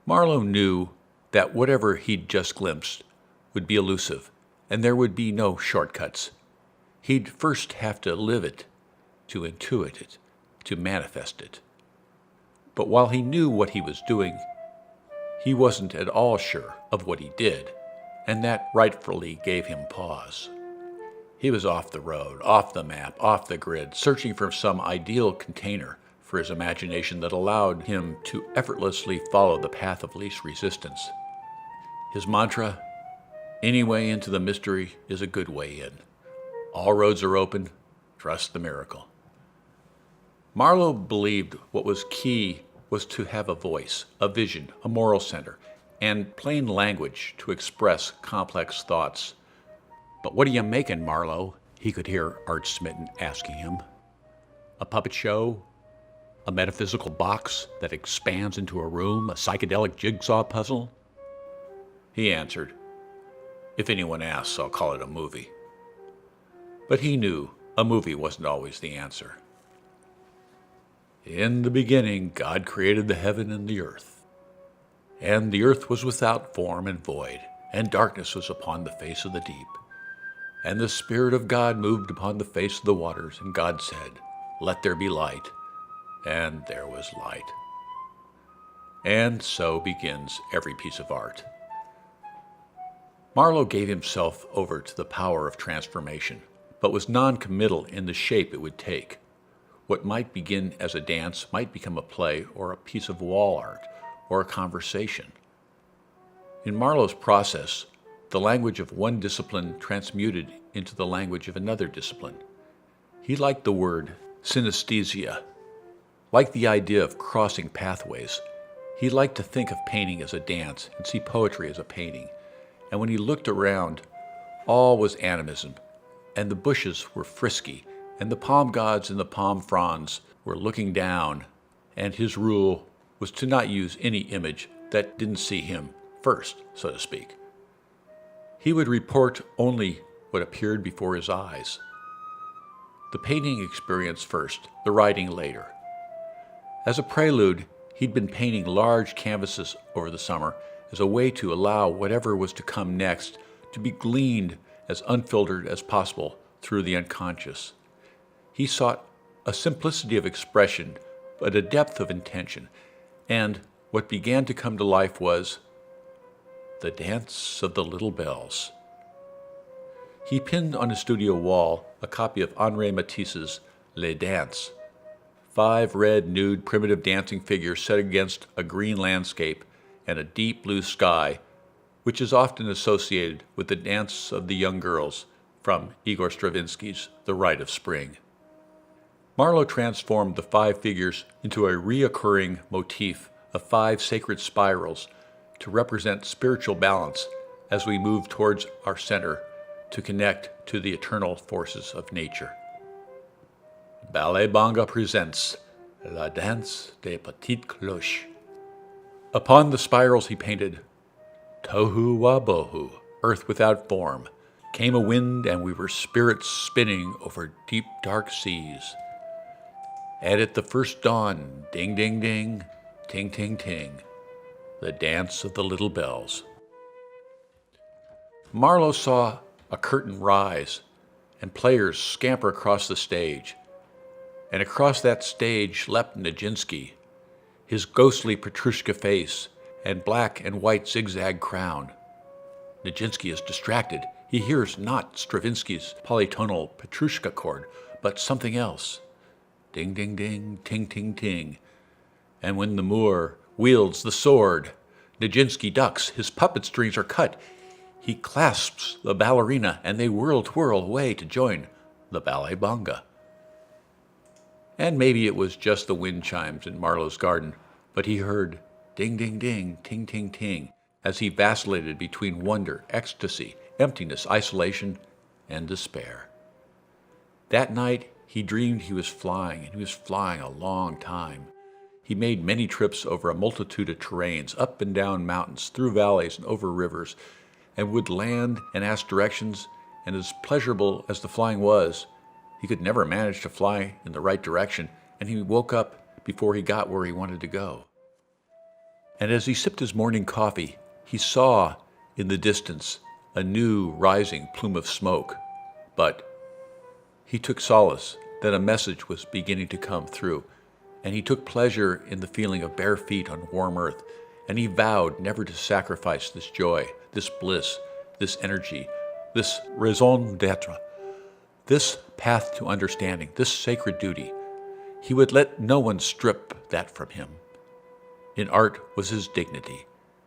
Marlowe knew that whatever he'd just glimpsed would be elusive, and there would be no shortcuts. He'd first have to live it, to intuit it, to manifest it. But while he knew what he was doing, he wasn't at all sure of what he did, and that rightfully gave him pause. He was off the road, off the map, off the grid, searching for some ideal container for his imagination that allowed him to effortlessly follow the path of least resistance. His mantra, any way into the mystery is a good way in. All roads are open, trust the miracle. Marlowe believed what was key was to have a voice, a vision, a moral center, and plain language to express complex thoughts. "But what are you making, Marlowe?" he could hear Art Smitten asking him. "A puppet show? A metaphysical box that expands into a room? A psychedelic jigsaw puzzle?" He answered, "If anyone asks, I'll call it a movie." But he knew a movie wasn't always the answer. "In the beginning, God created the heaven and the earth. And the earth was without form and void, and darkness was upon the face of the deep. And the Spirit of God moved upon the face of the waters, and God said, 'Let there be light.' And there was light." And so begins every piece of art. Marlowe gave himself over to the power of transformation, but was non-committal in the shape it would take. What might begin as a dance might become a play or a piece of wall art or a conversation. In Marlowe's process, the language of one discipline transmuted into the language of another discipline. He liked the word synesthesia, liked the idea of crossing pathways. He liked to think of painting as a dance and see poetry as a painting. And when he looked around, all was animism, and the bushes were frisky, and the palm gods and the palm fronds were looking down, and his rule was to not use any image that didn't see him first, so to speak. He would report only what appeared before his eyes. The painting experience first, the writing later. As a prelude, he'd been painting large canvases over the summer as a way to allow whatever was to come next to be gleaned as unfiltered as possible through the unconscious. He sought a simplicity of expression, but a depth of intention, and what began to come to life was the dance of the little bells. He pinned on his studio wall a copy of Henri Matisse's Les Danses, 5 red, nude, primitive dancing figures set against a green landscape and a deep blue sky, which is often associated with the dance of the young girls from Igor Stravinsky's The Rite of Spring. Marlowe transformed the 5 figures into a reoccurring motif of 5 sacred spirals to represent spiritual balance as we move towards our center to connect to the eternal forces of nature. Ballet Banga presents La Danse des Petites Cloches. Upon the spirals he painted Tohu wa Bohu, earth without form. Came a wind and we were spirits spinning over deep dark seas. And at the first dawn, ding ding ding, ting ting ting, the dance of the little bells. Marlowe saw a curtain rise and players scamper across the stage. And across that stage leapt Nijinsky, his ghostly Petrushka face and black and white zigzag crown. Nijinsky is distracted. He hears not Stravinsky's polytonal Petrushka chord, but something else. Ding, ding, ding, ting, ting, ting. And when the Moor wields the sword, Nijinsky ducks. His puppet strings are cut. He clasps the ballerina, and they whirl away to join the ballet banga. And maybe it was just the wind chimes in Marlowe's garden, but he heard ding, ding, ding, ting, ting, ting, as he vacillated between wonder, ecstasy, emptiness, isolation, and despair. That night, he dreamed he was flying, and he was flying a long time. He made many trips over a multitude of terrains, up and down mountains, through valleys, and over rivers, and would land and ask directions, and as pleasurable as the flying was, he could never manage to fly in the right direction, and he woke up before he got where he wanted to go. And as he sipped his morning coffee, he saw in the distance a new rising plume of smoke. But he took solace that a message was beginning to come through, and he took pleasure in the feeling of bare feet on warm earth, and he vowed never to sacrifice this joy, this bliss, this energy, this raison d'être, this path to understanding, this sacred duty. He would let no one strip that from him. In art was his dignity,